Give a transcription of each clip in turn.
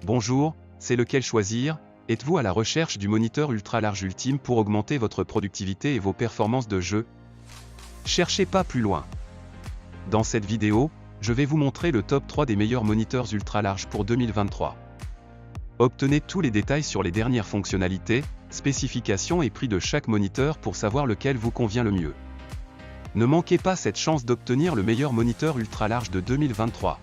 Bonjour, c'est lequel choisir? Êtes-vous à la recherche du moniteur ultra large ultime pour augmenter votre productivité et vos performances de jeu? Cherchez pas plus loin. Dans cette vidéo, je vais vous montrer le top 3 des meilleurs moniteurs ultra large pour 2023. Obtenez tous les détails sur les dernières fonctionnalités, spécifications et prix de chaque moniteur pour savoir lequel vous convient le mieux. Ne manquez pas cette chance d'obtenir le meilleur moniteur ultra large de 2023.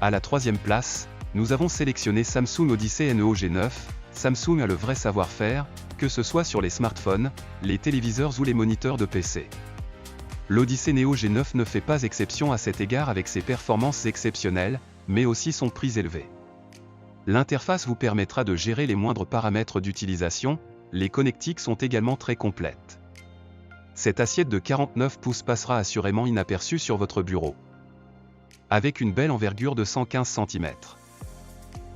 À la troisième place, nous avons sélectionné Samsung Odyssey Neo G9. Samsung a le vrai savoir-faire, que ce soit sur les smartphones, les téléviseurs ou les moniteurs de PC. L'Odyssey Neo G9 ne fait pas exception à cet égard avec ses performances exceptionnelles, mais aussi son prix élevé. L'interface vous permettra de gérer les moindres paramètres d'utilisation, les connectiques sont également très complètes. Cette assiette de 49 pouces passera assurément inaperçue sur votre bureau. Avec une belle envergure de 115 cm.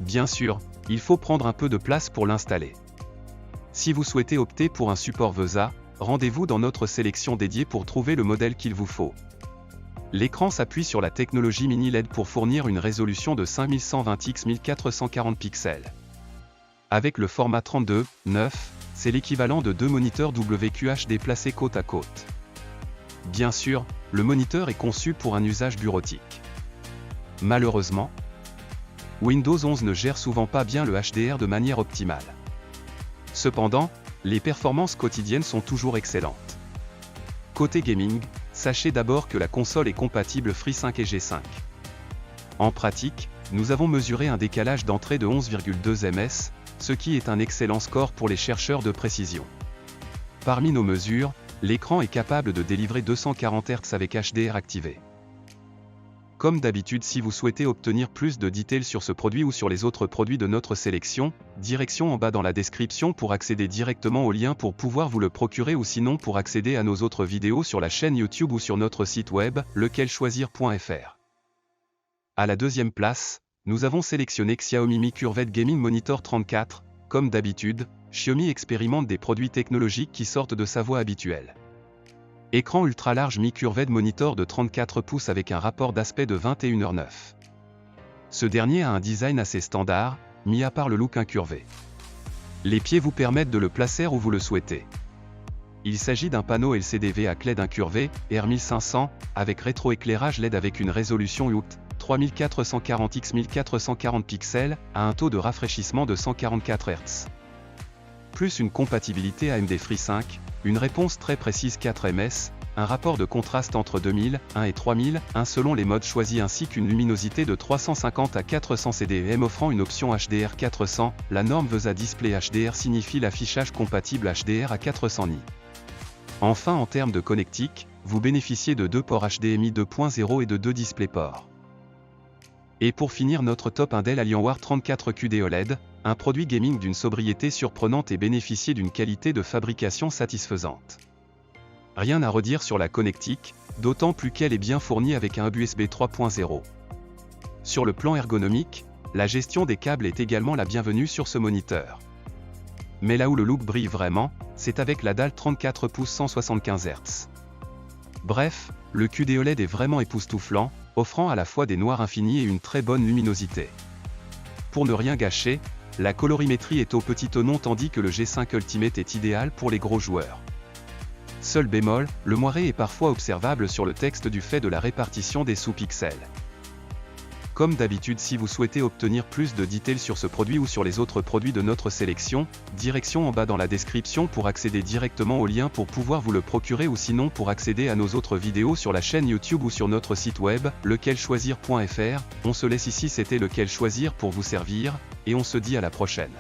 Bien sûr, il faut prendre un peu de place pour l'installer. Si vous souhaitez opter pour un support VESA, rendez-vous dans notre sélection dédiée pour trouver le modèle qu'il vous faut. L'écran s'appuie sur la technologie mini LED pour fournir une résolution de 5120 x 1440 pixels. Avec le format 32:9, c'est l'équivalent de deux moniteurs WQHD placés côte à côte. Bien sûr, le moniteur est conçu pour un usage bureautique. Malheureusement, Windows 11 ne gère souvent pas bien le HDR de manière optimale. Cependant, les performances quotidiennes sont toujours excellentes. Côté gaming, sachez d'abord que la console est compatible FreeSync et G5. En pratique, nous avons mesuré un décalage d'entrée de 11,2 ms, ce qui est un excellent score pour les chercheurs de précision. Parmi nos mesures, l'écran est capable de délivrer 240 Hz avec HDR activé. Comme d'habitude, si vous souhaitez obtenir plus de détails sur ce produit ou sur les autres produits de notre sélection, direction en bas dans la description pour accéder directement au lien pour pouvoir vous le procurer ou sinon pour accéder à nos autres vidéos sur la chaîne YouTube ou sur notre site web, lequelchoisir.fr. À la deuxième place, nous avons sélectionné Xiaomi Mi Curved Gaming Monitor 34. Comme d'habitude, Xiaomi expérimente des produits technologiques qui sortent de sa voie habituelle. Écran ultra large Mi Curved Monitor de 34 pouces avec un rapport d'aspect de 21h9. Ce dernier a un design assez standard, mis à part le look incurvé. Les pieds vous permettent de le placer où vous le souhaitez. Il s'agit d'un panneau LCD à LED incurvé, R1500, avec rétroéclairage LED avec une résolution UHD 3440 x 1440 pixels, à un taux de rafraîchissement de 144 Hz. Plus une compatibilité AMD FreeSync, une réponse très précise 4 ms, un rapport de contraste entre 2001 et 3001 selon les modes choisis ainsi qu'une luminosité de 350 à 400 cdm offrant une option HDR 400, la norme VESA Display HDR signifie l'affichage compatible HDR à 400 nits. Enfin en termes de connectique, vous bénéficiez de 2 ports HDMI 2.0 et de 2 DisplayPort. Et pour finir notre top, un Dell Alienware 34 QD OLED, un produit gaming d'une sobriété surprenante et bénéficier d'une qualité de fabrication satisfaisante. Rien à redire sur la connectique, d'autant plus qu'elle est bien fournie avec un hub USB 3.0. Sur le plan ergonomique, la gestion des câbles est également la bienvenue sur ce moniteur. Mais là où le look brille vraiment, c'est avec la dalle 34 pouces 175 Hz. Bref, le QD OLED est vraiment époustouflant, offrant à la fois des noirs infinis et une très bonne luminosité. Pour ne rien gâcher, la colorimétrie est au petit oignon tandis que le G5 Ultimate est idéal pour les gros joueurs. Seul bémol, le moiré est parfois observable sur le texte du fait de la répartition des sous-pixels. Comme d'habitude, si vous souhaitez obtenir plus de détails sur ce produit ou sur les autres produits de notre sélection, direction en bas dans la description pour accéder directement au lien pour pouvoir vous le procurer ou sinon pour accéder à nos autres vidéos sur la chaîne YouTube ou sur notre site web, lequelchoisir.fr. On se laisse ici, c'était Lequel Choisir pour vous servir, et on se dit à la prochaine.